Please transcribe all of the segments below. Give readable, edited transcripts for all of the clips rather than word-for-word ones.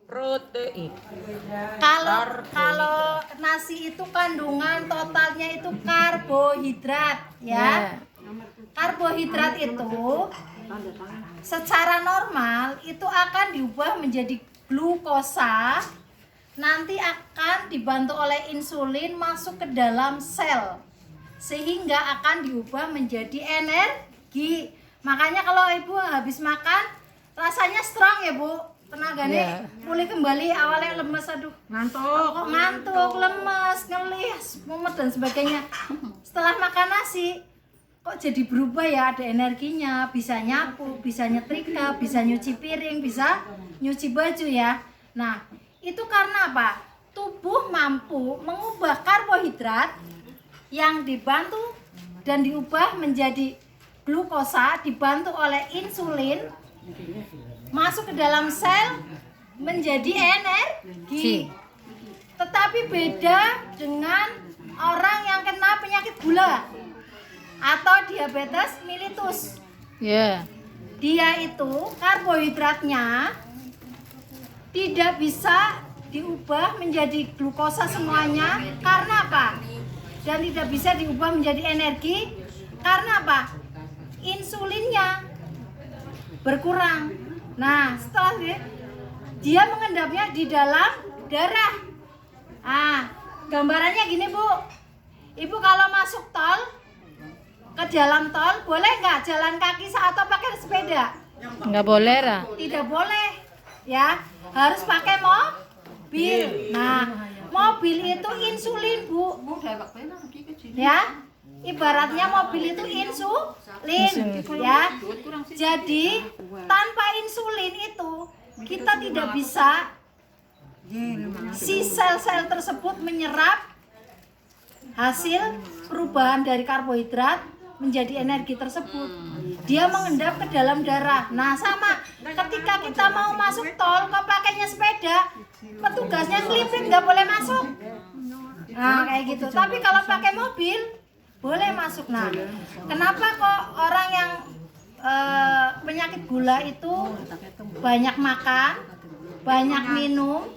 protein. Kalau nasi itu kandungan totalnya itu karbohidrat ya. Karbohidrat itu secara normal itu akan diubah menjadi glukosa, nanti akan dibantu oleh insulin masuk ke dalam sel sehingga akan diubah menjadi energi. Makanya kalau ibu habis makan rasanya strong ya bu, tenaganya pulih kembali. Awalnya lemes, aduh ngantuk, lemes, ngelih, mumet dan sebagainya. Setelah makan nasi kok jadi berubah ya, ada energinya, bisa nyapu, bisa nyetrika, bisa nyuci piring, bisa nyuci baju ya. Nah itu karena apa? Tubuh mampu mengubah karbohidrat yang dibantu dan diubah menjadi glukosa, dibantu oleh insulin masuk ke dalam sel menjadi energi. Tetapi beda dengan orang yang kena penyakit gula atau diabetes mellitus. Dia itu karbohidratnya tidak bisa diubah menjadi glukosa semuanya. Karena apa? Dan tidak bisa diubah menjadi energi karena apa? Insulinnya berkurang. Nah, setelah dia mengendapnya di dalam darah. Gambarannya gini bu, ibu kalau masuk tol, ke dalam tol, boleh nggak jalan kaki atau pakai sepeda? Nggak boleh lah. Tidak boleh, ya, harus pakai mobil. Nah, mobil itu insulin bu, ya. Ibaratnya mobil itu insulin, ya. Jadi tanpa insulin itu kita tidak bisa si sel-sel tersebut menyerap hasil perubahan dari karbohidrat menjadi energi tersebut. Dia mengendap ke dalam darah. Nah sama ketika kita mau masuk tol kok pakainya sepeda, petugasnya ngelipet nggak boleh masuk. Nah kayak gitu. Tapi kalau pakai mobil boleh masuk. Nah kenapa kok orang yang penyakit gula itu banyak makan, banyak minum,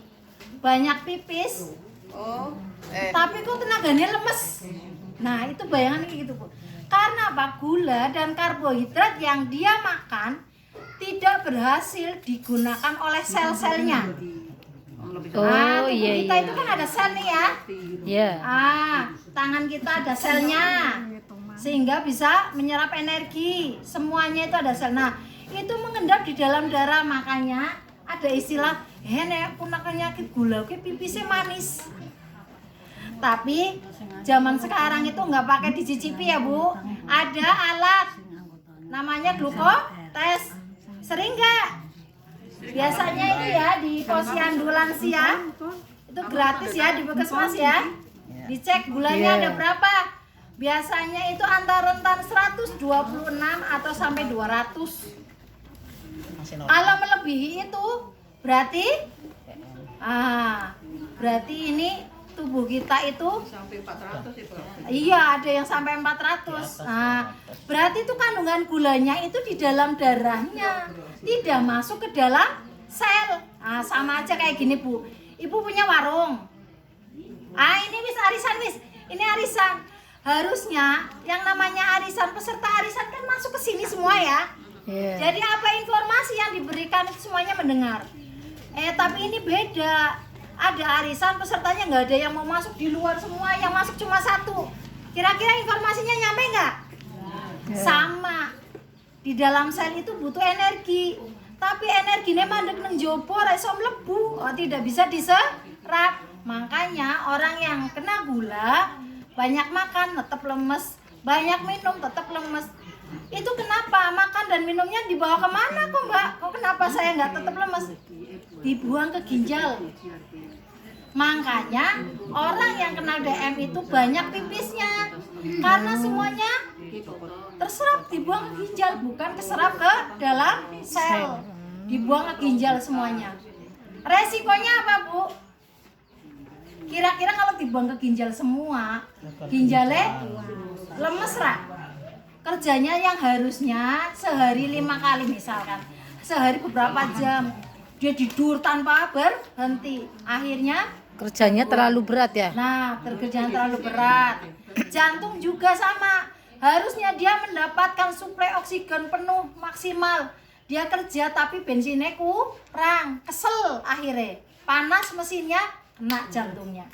banyak pipis, tapi kok tenaganya lemes? Nah itu bayangan kayak gitu bu. Karena apa? Gula dan karbohidrat yang dia makan tidak berhasil digunakan oleh sel-selnya. Tubuh kita itu kan ada sel nih ya. Tangan kita ada selnya sehingga bisa menyerap energi. Semuanya itu ada sel. Nah itu mengendap di dalam darah, makanya ada istilah nek penyakit gula ke pipisnya manis. Tapi zaman sekarang itu nggak pakai dicicipi ya bu, ada alat namanya glukotes. Sering nggak? Biasanya itu ya di posyandu lansia itu gratis ya di puskesmas ya. Dicek gulanya ada berapa. Biasanya itu antara rentan 126 atau sampai 200. Kalau melebihi itu berarti berarti ini tubuh kita itu sampai 400 itu. Iya, ada yang sampai 400. Nah, berarti itu kandungan gulanya itu di dalam darahnya, tidak masuk ke dalam sel. Sama aja kayak gini, Bu. Ibu punya warung. Ini wis arisan wis. Ini arisan. Harusnya yang namanya arisan, peserta arisan kan masuk ke sini semua ya. Jadi apa informasi yang diberikan itu semuanya mendengar. Tapi ini beda. Ada arisan pesertanya nggak ada yang mau masuk, di luar semua, yang masuk cuma satu. Kira-kira informasinya nyampe nggak? Sama. Di dalam sel itu butuh energi, tapi energinya mandek nang jopo ra iso mlebu, tidak bisa diserap. Makanya orang yang kena gula banyak makan tetap lemes, banyak minum tetap lemes. Itu kenapa? Makan dan minumnya dibawa kemana kok mbak? Kok kenapa saya nggak tetap lemes? Dibuang ke ginjal. Makanya orang yang kena DM itu banyak pipisnya, karena semuanya terserap dibuang ke ginjal, bukan keserap ke dalam sel, dibuang ke ginjal semuanya. Resikonya apa bu? Kira-kira kalau dibuang ke ginjal semua, ginjalnya lemes ra? Kerjanya yang harusnya sehari 5 kali misalkan, sehari beberapa jam, dia tidur tanpa berhenti. Akhirnya Kerjanya terlalu berat ya. nah, kerjaan terlalu berat. Jantung juga sama. Harusnya dia mendapatkan suplai oksigen penuh maksimal. Dia kerja tapi bensinnya kurang, kesel akhirnya. Panas mesinnya, kena jantungnya.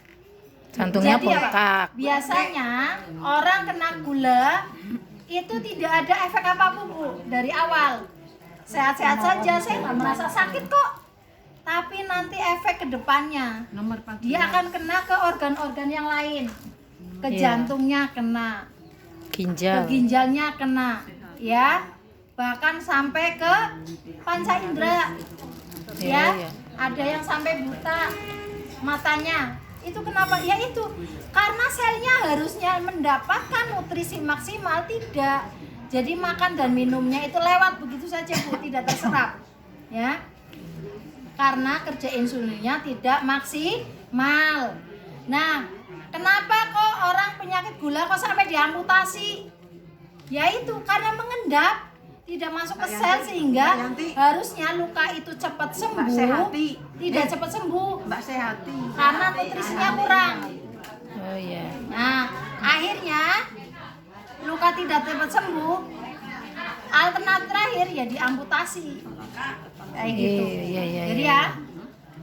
Jantungnya Jadi apa? bengkak. Biasanya orang kena gula itu tidak ada efek apapun Bu dari awal. Sehat-sehat saja, saya nggak merasa sakit kok. Tapi nanti efek kedepannya dia akan kena ke organ-organ yang lain. Ke Iya. jantungnya kena, ke Ginjal. ginjalnya kena, ya. Bahkan sampai ke panca indera. Iya, Ya, iya. ada yang sampai buta matanya. Itu kenapa? Ya itu karena selnya harusnya mendapatkan nutrisi maksimal, tidak. Jadi makan dan minumnya itu lewat begitu saja Bu, tidak terserap. Ya. Karena kerja insulinnya tidak maksimal. Nah, kenapa kok orang penyakit gula kok sampai diamputasi? Ya itu karena mengendap, tidak masuk ke sel sehingga harusnya luka itu cepat sembuh, tidak cepat sembuh Mbak Sehati. karena nutrisinya kurang. Oh iya. Nah, akhirnya luka tidak cepat sembuh. Alternatif terakhir ya diamputasi. Kayak gitu. Iya, iya, Jadi iya. ya,